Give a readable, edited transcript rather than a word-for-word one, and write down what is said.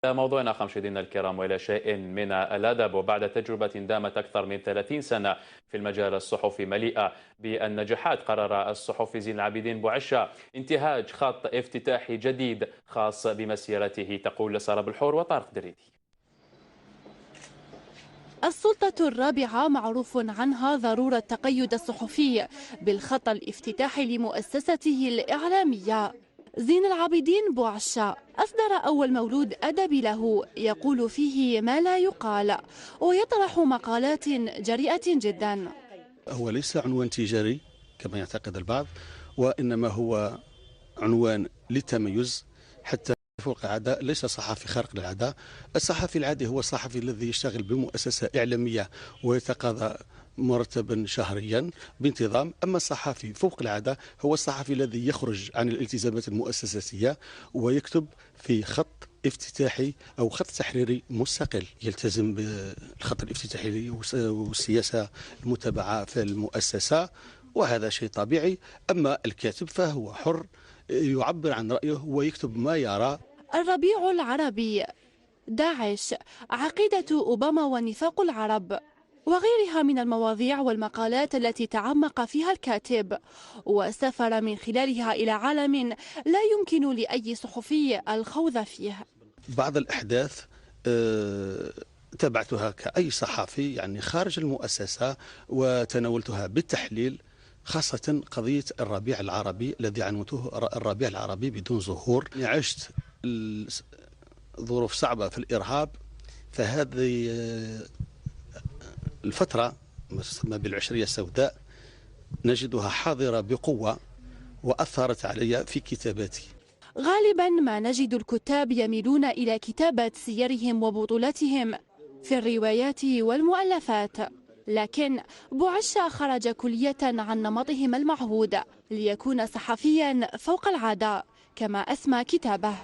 موضوعنا آخر مشاهدينا الكرام وإلى شيء من الأدب. وبعد تجربة دامت أكثر من 30 سنة في المجال الصحفي مليئة بالنجاحات، قرر الصحفي زين العابدين بوعشة انتهاج خط افتتاحي جديد خاص بمسيرته. تقول سارة بالحور وطارق دريدي. السلطة الرابعة معروف عنها ضرورة تقيد الصحفي بالخط الافتتاحي لمؤسسته الإعلامية. زين العابدين بوعشة أصدر أول مولود أدبي له يقول فيه ما لا يقال ويطرح مقالات جريئة جدا. هو ليس عنوان تجاري كما يعتقد البعض، وإنما هو عنوان للتميز. حتى فوق العادة ليس صحفي خارق للعادة. الصحفي العادي هو الصحفي الذي يشتغل بمؤسسة إعلامية ويتقاضى مرتبا شهريا بانتظام. أما الصحفي فوق العادة هو الصحفي الذي يخرج عن الالتزامات المؤسساتية ويكتب في خط افتتاحي أو خط تحريري مستقل، يلتزم بالخط الافتتاحي والسياسة المتبعة في المؤسسة، وهذا شيء طبيعي. أما الكاتب فهو حر يعبر عن رأيه ويكتب ما يرى. الربيع العربي، داعش، عقيدة أوباما ونفاق العرب وغيرها من المواضيع والمقالات التي تعمق فيها الكاتب وسافر من خلالها إلى عالم لا يمكن لأي صحفي الخوض فيه. بعض الأحداث تابعتها كأي صحفي يعني خارج المؤسسة وتناولتها بالتحليل، خاصة قضية الربيع العربي الذي عنوته الربيع العربي بدون ظهور. عشت ظروف صعبة في الإرهاب، فهذه الفترة ما بالعشرية السوداء نجدها حاضرة بقوة وأثرت علي في كتاباتي. غالبا ما نجد الكتاب يميلون إلى كتابة سيرهم وبطولتهم في الروايات والمؤلفات، لكن بوعشة خرج كلية عن نمطهم المعهود ليكون صحفيا فوق العادة كما أسمى كتابه.